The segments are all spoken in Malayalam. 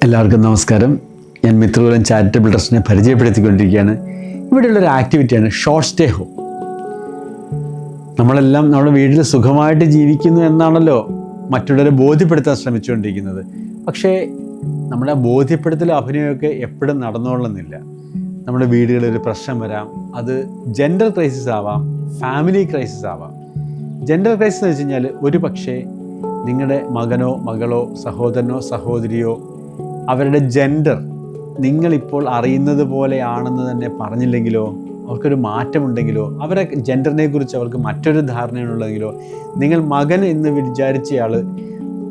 എല്ലാവർക്കും നമസ്കാരം. ഞാൻ മിത്രകുലം ചാരിറ്റബിൾ ട്രസ്റ്റിനെ പരിചയപ്പെടുത്തിക്കൊണ്ടിരിക്കുകയാണ്. ഇവിടെയുള്ളൊരു ആക്ടിവിറ്റിയാണ് ഷോർട്ട് സ്റ്റേ ഹോം. നമ്മളെല്ലാം നമ്മുടെ വീട്ടിൽ സുഖമായിട്ട് ജീവിക്കുന്നു എന്നാണല്ലോ മറ്റുള്ളവരെ ബോധ്യപ്പെടുത്താൻ ശ്രമിച്ചുകൊണ്ടിരിക്കുന്നത്. പക്ഷേ നമ്മുടെ ബോധ്യപ്പെടുത്തലും അഭിനയമൊക്കെ എപ്പോഴും നടന്നോളുന്നില്ല. നമ്മുടെ വീടുകളിൽ ഒരു പ്രശ്നം വരാം. അത് ജെൻഡർ ക്രൈസിസ് ആവാം, ഫാമിലി ക്രൈസിസ് ആവാം. ജെൻഡർ ക്രൈസിസ് എന്ന് വെച്ച് കഴിഞ്ഞാൽ ഒരു പക്ഷേ നിങ്ങളുടെ മകനോ മകളോ സഹോദരനോ സഹോദരിയോ അവരുടെ ജെൻഡർ നിങ്ങളിപ്പോൾ അറിയുന്നത് പോലെയാണെന്ന് തന്നെ പറഞ്ഞില്ലെങ്കിലോ, അവർക്കൊരു മാറ്റമുണ്ടെങ്കിലോ, അവരെ ജെൻഡറിനെ കുറിച്ച് അവർക്ക് മറ്റൊരു ധാരണയുണ്ടെങ്കിലോ, നിങ്ങൾ മകൻ എന്ന് വിചാരിച്ചയാൾ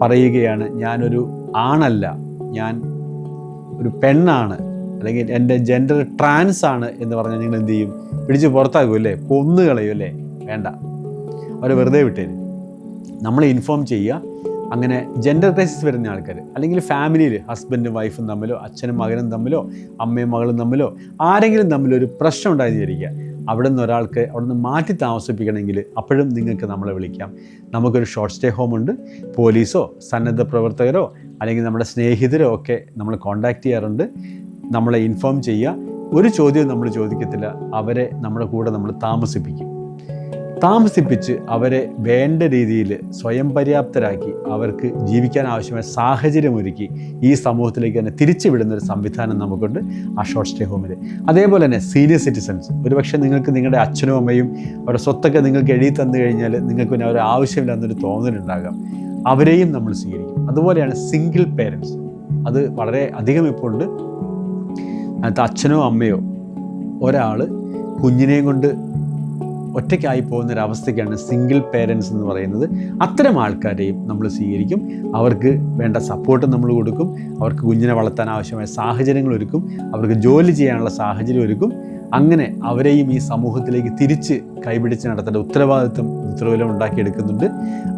പറയുകയാണ് ഞാനൊരു ആണല്ല, ഞാൻ ഒരു പെണ്ണാണ്, അല്ലെങ്കിൽ എൻ്റെ ജെൻഡർ ട്രാൻസ് ആണ് എന്ന് പറഞ്ഞാൽ നിങ്ങൾ എന്ത് ചെയ്യും? പിടിച്ച് പുറത്താക്കും അല്ലേ? കൊന്നുകളയും അല്ലേ? വേണ്ട, അവരെ വെറുതെ വിട്ടേരും. നമ്മളെ ഇൻഫോം ചെയ്യുക. അങ്ങനെ ജെൻഡർ ക്രൈസിസ് വരുന്ന ആൾക്കാർ, അല്ലെങ്കിൽ ഫാമിലിയിൽ ഹസ്ബൻഡും വൈഫും തമ്മിലോ അച്ഛനും മകനും തമ്മിലോ അമ്മയും മകളും തമ്മിലോ ആരെങ്കിലും തമ്മിലൊരു പ്രശ്നം ഉണ്ടായി വിചാരിക്കുക. അവിടെ നിന്ന് ഒരാൾക്ക് അവിടെ നിന്ന് മാറ്റി താമസിപ്പിക്കണമെങ്കിൽ അപ്പോഴും നിങ്ങൾക്ക് നമ്മളെ വിളിക്കാം. നമുക്കൊരു ഷോർട്ട് സ്റ്റേ ഹോം ഉണ്ട്. പോലീസോ സന്നദ്ധ പ്രവർത്തകരോ അല്ലെങ്കിൽ നമ്മുടെ സ്നേഹിതരോ ഒക്കെ നമ്മൾ കോൺടാക്റ്റ് ചെയ്യാറുണ്ട്. നമ്മളെ ഇൻഫോം ചെയ്യുക. ഒരു ചോദ്യവും നമ്മൾ ചോദിക്കത്തില്ല. അവരെ നമ്മുടെ കൂടെ നമ്മൾ താമസിപ്പിച്ച് അവരെ വേണ്ട രീതിയിൽ സ്വയം പര്യാപ്തരാക്കി അവർക്ക് ജീവിക്കാൻ ആവശ്യമായ സാഹചര്യമൊരുക്കി ഈ സമൂഹത്തിലേക്ക് തന്നെ തിരിച്ചു വിടുന്നൊരു സംവിധാനം നമുക്കുണ്ട് ആ ഷോർട്ട് സ്റ്റേ ഹോമിൽ. അതേപോലെ തന്നെ സീനിയർ സിറ്റിസൺസ്, ഒരുപക്ഷെ നിങ്ങൾക്ക് നിങ്ങളുടെ അച്ഛനും അമ്മയും അവരുടെ സ്വത്തൊക്കെ നിങ്ങൾക്ക് എഴുതി തന്നു കഴിഞ്ഞാൽ നിങ്ങൾക്ക് പിന്നെ അവരെ ആവശ്യമില്ലാന്നൊരു തോന്നലുണ്ടാകാം. അവരെയും നമ്മൾ സ്വീകരിക്കും. അതുപോലെയാണ് സിംഗിൾ പേരൻസ്. അത് വളരെ അധികം ഇപ്പോൾ ഉണ്ട്. അതിനകത്ത് അച്ഛനോ അമ്മയോ ഒരാൾ കുഞ്ഞിനെയും കൊണ്ട് ഒറ്റയ്ക്കായി പോകുന്നൊരവസ്ഥയ്ക്കാണ് സിംഗിൾ പേരൻസ് എന്ന് പറയുന്നത്. അത്തരം ആൾക്കാരെയും നമ്മൾ സ്വീകരിക്കും. അവർക്ക് വേണ്ട സപ്പോർട്ട് നമ്മൾ കൊടുക്കും. അവർക്ക് കുഞ്ഞിനെ വളർത്താൻ ആവശ്യമായ സാഹചര്യങ്ങൾ ഒരുക്കും. അവർക്ക് ജോലി ചെയ്യാനുള്ള സാഹചര്യം ഒരുക്കും. അങ്ങനെ അവരെയും ഈ സമൂഹത്തിലേക്ക് തിരിച്ച് കൈപിടിച്ച് നടത്തേണ്ട ഉത്തരവാദിത്വം മിത്രകുലം ഉണ്ടാക്കിയെടുക്കുന്നുണ്ട്.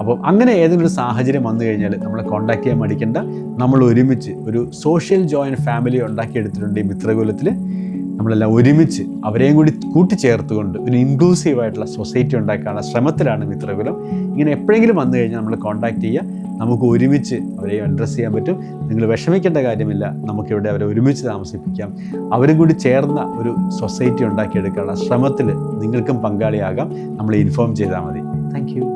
അപ്പം അങ്ങനെ ഏതെങ്കിലും ഒരു സാഹചര്യം വന്നു കഴിഞ്ഞാൽ നമ്മളെ കോൺടാക്ട് ചെയ്യാൻ മടിക്കേണ്ട. നമ്മൾ ഒരുമിച്ച് ഒരു സോഷ്യൽ ജോയിൻറ്റ് ഫാമിലി ഉണ്ടാക്കിയെടുത്തിട്ടുണ്ട് ഈ മിത്രകുലത്തിൽ. നമ്മളെല്ലാം ഒരുമിച്ച് അവരെയും കൂടി കൂട്ടിച്ചേർത്തുകൊണ്ട് ഒരു ഇൻക്ലൂസീവായിട്ടുള്ള സൊസൈറ്റി ഉണ്ടാക്കാനുള്ള ശ്രമത്തിലാണ് മിത്രകുലം. ഇങ്ങനെ എപ്പോഴെങ്കിലും വന്നു കഴിഞ്ഞാൽ നമ്മൾ കോൺടാക്ട് ചെയ്യുക. നമുക്ക് ഒരുമിച്ച് അവരെയും അഡ്രസ്സ് ചെയ്യാൻ പറ്റും. നിങ്ങൾ വിഷമിക്കേണ്ട കാര്യമില്ല. നമുക്കിവിടെ അവരെ ഒരുമിച്ച് താമസിപ്പിക്കാം. അവരും കൂടി ചേർന്ന ഒരു സൊസൈറ്റി ഉണ്ടാക്കിയെടുക്കാനുള്ള ശ്രമത്തിൽ നിങ്ങൾക്കും പങ്കാളിയാകാം. നമ്മളെ ഇൻഫോം ചെയ്താൽ മതി. Thank you.